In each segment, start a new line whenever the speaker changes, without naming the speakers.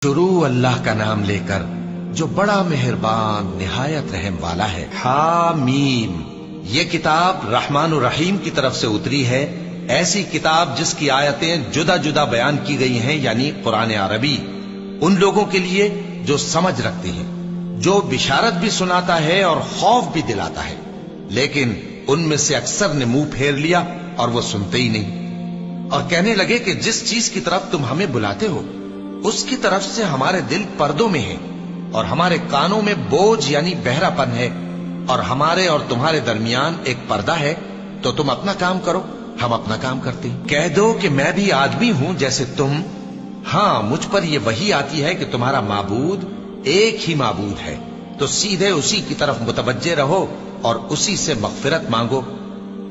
शुरू अल्लाह का नाम लेकर जो बड़ा मेहरबान निहायत रहम वाला है। हामीम, ये किताब रहमान और रहीम की तरफ से उतरी है। ऐसी किताब जिसकी आयतें जुदा जुदा बयान की गई हैं, यानी कुरान अरबी, उन लोगों के लिए जो समझ रखते हैं, जो बिशारत भी सुनाता है और खौफ भी दिलाता है। लेकिन उनमें से अक्सर ने मुंह फेर लिया और वो सुनते ही नहीं, और कहने लगे कि जिस चीज की तरफ तुम हमें बुलाते हो उसकी तरफ से हमारे दिल पर्दों में है, और हमारे कानों में बोझ यानी बहरापन है, और हमारे और तुम्हारे दरमियान एक पर्दा है। तो तुम अपना काम करो, हम अपना काम करते हैं। कह दो कि मैं भी आदमी हूं जैसे तुम। हां, मुझ पर यह वही आती है कि तुम्हारा माबूद एक ही माबूद है, तो सीधे उसी की तरफ मुतवज्जे रहो और उसी से मगफिरत मांगो।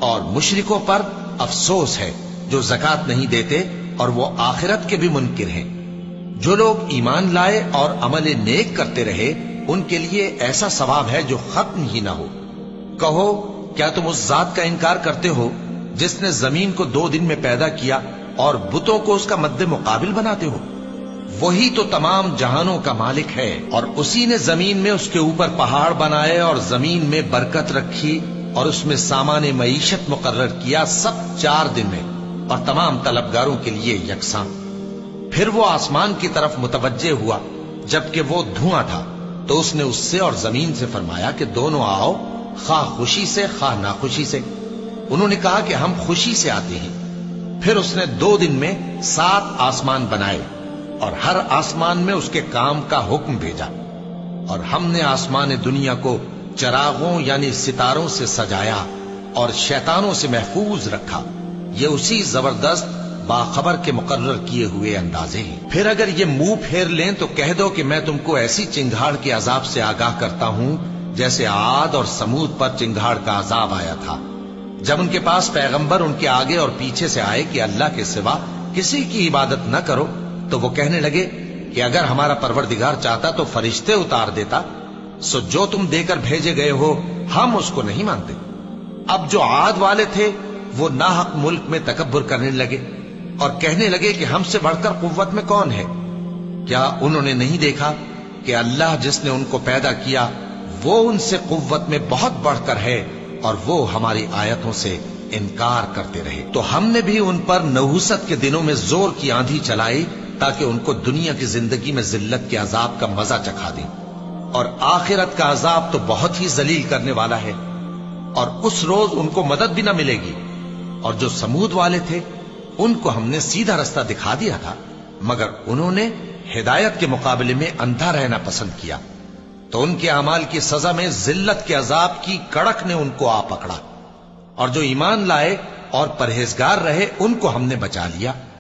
और मुशरिकों पर अफसोस है जो ज़कात नहीं देते और वो आखिरत के भी मुनकिर हैं। जो लोग ईमान लाए और अमल नेक करते रहे, उनके लिए ऐसा सवाब है जो खत्म ही ना हो। कहो, क्या तुम उस जात का इनकार करते हो जिसने जमीन को 2 दिन में पैदा किया और बुतों को उसका मद्दे मुकाबिल बनाते हो? वही तो तमाम जहानों का मालिक है, और उसी ने जमीन में उसके ऊपर पहाड़ बनाए और जमीन में बरकत रखी और उसमें सामाने मईशत मुकर्रर किया, सब 4 दिन में, और तमाम तलबगारों के लिए यकसां। फिर वो आसमान की तरफ मुतवज्जे हुआ जबकि वो धुआं था, तो उसने उससे और जमीन से फरमाया कि दोनों आओ, खा खुशी से खा नाखुशी से। उन्होंने कहा कि हम खुशी से आते हैं। फिर उसने 2 दिन में 7 आसमान बनाए और हर आसमान में उसके काम का हुक्म भेजा, और हमने आसमान दुनिया को चरागों यानी सितारों से सजाया और शैतानों से महफूज रखा। ये उसी जबरदस्त बाखबर के मुकर्रर किए हुए अंदाजे हैं। फिर अगर ये मुंह फेर लें तो कह दो कि मैं तुमको ऐसी चिंगाड़ के अजाब से आगाह करता हूं जैसे आद और समूद पर चिंगाड़ का अजाब आया था, जब उनके पास पैगंबर उनके आगे और पीछे से आए कि अल्लाह के सिवा किसी की इबादत न करो। तो वो कहने लगे कि अगर हमारा परवरदिगार चाहता तो फरिश्ते उतार देता, सो जो तुम देकर भेजे गए हो हम उसको नहीं मानते। अब जो आद वाले थे वो नाहक मुल्क में तकब्बुर करने लगे और कहने लगे कि हमसे बढ़कर कुव्वत में कौन है। क्या उन्होंने नहीं देखा कि अल्लाह जिसने उनको पैदा किया वो उनसे कुव्वत में बहुत बढ़कर है, और वो हमारी आयतों से इनकार करते रहे। तो हमने भी उन पर नहुसत के दिनों में जोर की आंधी चलाई ताकि उनको दुनिया की जिंदगी में जिल्लत के अजाब का मजा चखा दें, और आखिरत का अजाब तो बहुत ही जलील करने वाला है, और उस रोज उनको मदद भी न मिलेगी। और जो समूद वाले थे उनको हमने सीधा रास्ता दिखा दिया था, मगर उन्होंने हिदायत के मुकाबले में अंधा रहना पसंद किया, तो उनके अमाल की सजा में जिल्लत के अजाब की कड़क ने उनको आ पकड़ा। और जो ईमान लाए और परहेजगार रहे उनको हमने बचा लिया।